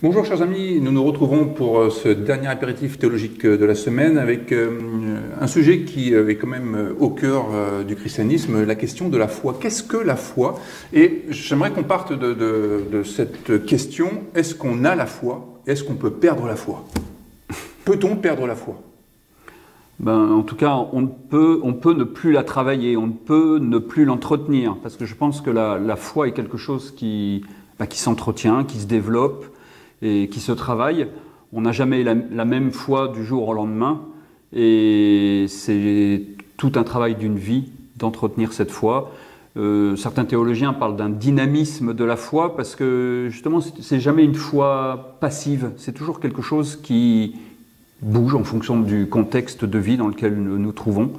Bonjour chers amis, nous nous retrouvons pour ce dernier apéritif théologique de la semaine avec un sujet qui est quand même au cœur du christianisme, la question de la foi. Qu'est-ce que la foi? Et j'aimerais qu'on parte de cette question, est-ce qu'on a la foi? Est-ce qu'on peut perdre la foi? Peut-on perdre la foi? En tout cas, on peut ne plus la travailler, on peut ne plus l'entretenir, parce que je pense que la foi est quelque chose qui s'entretient, qui se développe et qui se travaille. On n'a jamais la même foi du jour au lendemain, et c'est tout un travail d'une vie d'entretenir cette foi. Certains théologiens parlent d'un dynamisme de la foi, parce que justement, c'est jamais une foi passive, c'est toujours quelque chose qui bouge en fonction du contexte de vie dans lequel nous nous trouvons,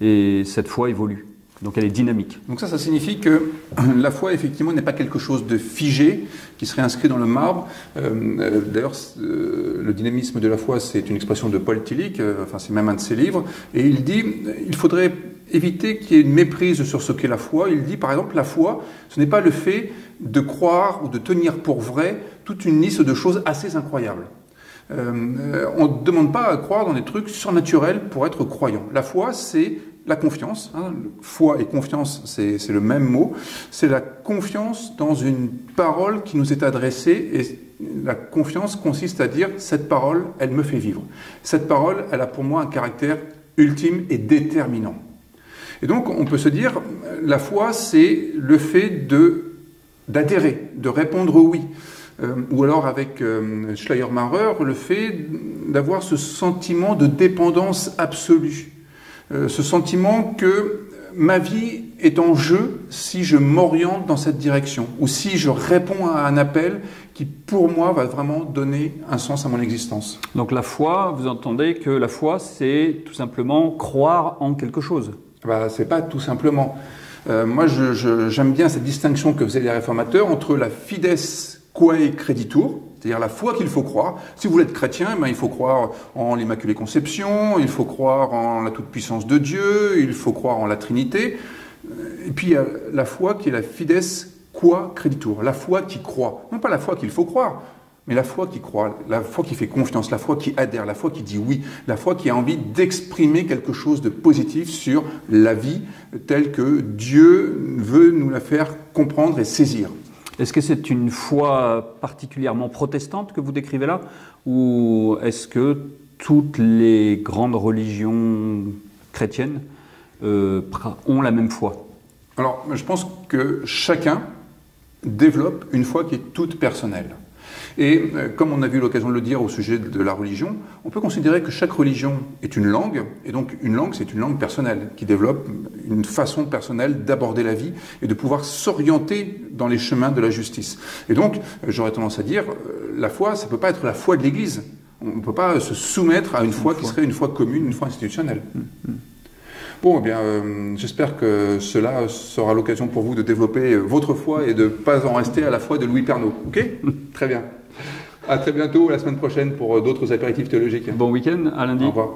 et cette foi évolue. Donc elle est dynamique. Donc ça signifie que la foi, effectivement, n'est pas quelque chose de figé, qui serait inscrit dans le marbre. D'ailleurs, le dynamisme de la foi, c'est une expression de Paul Tillich, c'est même un de ses livres, et il dit il faudrait éviter qu'il y ait une méprise sur ce qu'est la foi. Il dit, par exemple, la foi, ce n'est pas le fait de croire ou de tenir pour vrai toute une liste de choses assez incroyables. On ne demande pas à croire dans des trucs surnaturels pour être croyant. La foi, c'est la confiance. Foi et confiance, c'est le même mot. C'est la confiance dans une parole qui nous est adressée, et la confiance consiste à dire cette parole, elle me fait vivre. Cette parole, elle a pour moi un caractère ultime et déterminant. Et donc, on peut se dire, la foi, c'est le fait d'adhérer, de répondre oui. Ou alors avec Schleiermacher, le fait d'avoir ce sentiment de dépendance absolue, ce sentiment que ma vie est en jeu si je m'oriente dans cette direction, ou si je réponds à un appel qui, pour moi, va vraiment donner un sens à mon existence. Donc la foi, vous entendez que la foi, c'est tout simplement croire en quelque chose. C'est pas tout simplement. Moi, j'aime bien cette distinction que faisaient les réformateurs entre la fides quae creditur, c'est-à-dire la foi qu'il faut croire. Si vous voulez être chrétien, il faut croire en l'Immaculée Conception, il faut croire en la toute-puissance de Dieu, il faut croire en la Trinité. Et puis il y a la foi qui est la fides qua creditur, la foi qui croit. Non pas la foi qu'il faut croire, mais la foi qui croit, la foi qui fait confiance, la foi qui adhère, la foi qui dit oui, la foi qui a envie d'exprimer quelque chose de positif sur la vie telle que Dieu veut nous la faire comprendre et saisir. Est-ce que c'est une foi particulièrement protestante que vous décrivez là, ou est-ce que toutes les grandes religions chrétiennes ont la même foi? Alors, je pense que chacun développe une foi qui est toute personnelle. Et comme on a eu l'occasion de le dire au sujet de la religion, on peut considérer que chaque religion est une langue, et donc une langue, c'est une langue personnelle, qui développe une façon personnelle d'aborder la vie et de pouvoir s'orienter dans les chemins de la justice. Et donc, j'aurais tendance à dire, la foi, ça ne peut pas être la foi de l'Église. On ne peut pas se soumettre à une foi qui serait une foi commune, une foi institutionnelle. Bon, eh bien, j'espère que cela sera l'occasion pour vous de développer votre foi et de ne pas en rester à la foi de Louis Pernaut. Ok? Très bien. À très bientôt, la semaine prochaine, pour d'autres apéritifs théologiques. Bon week-end, à lundi. Au revoir.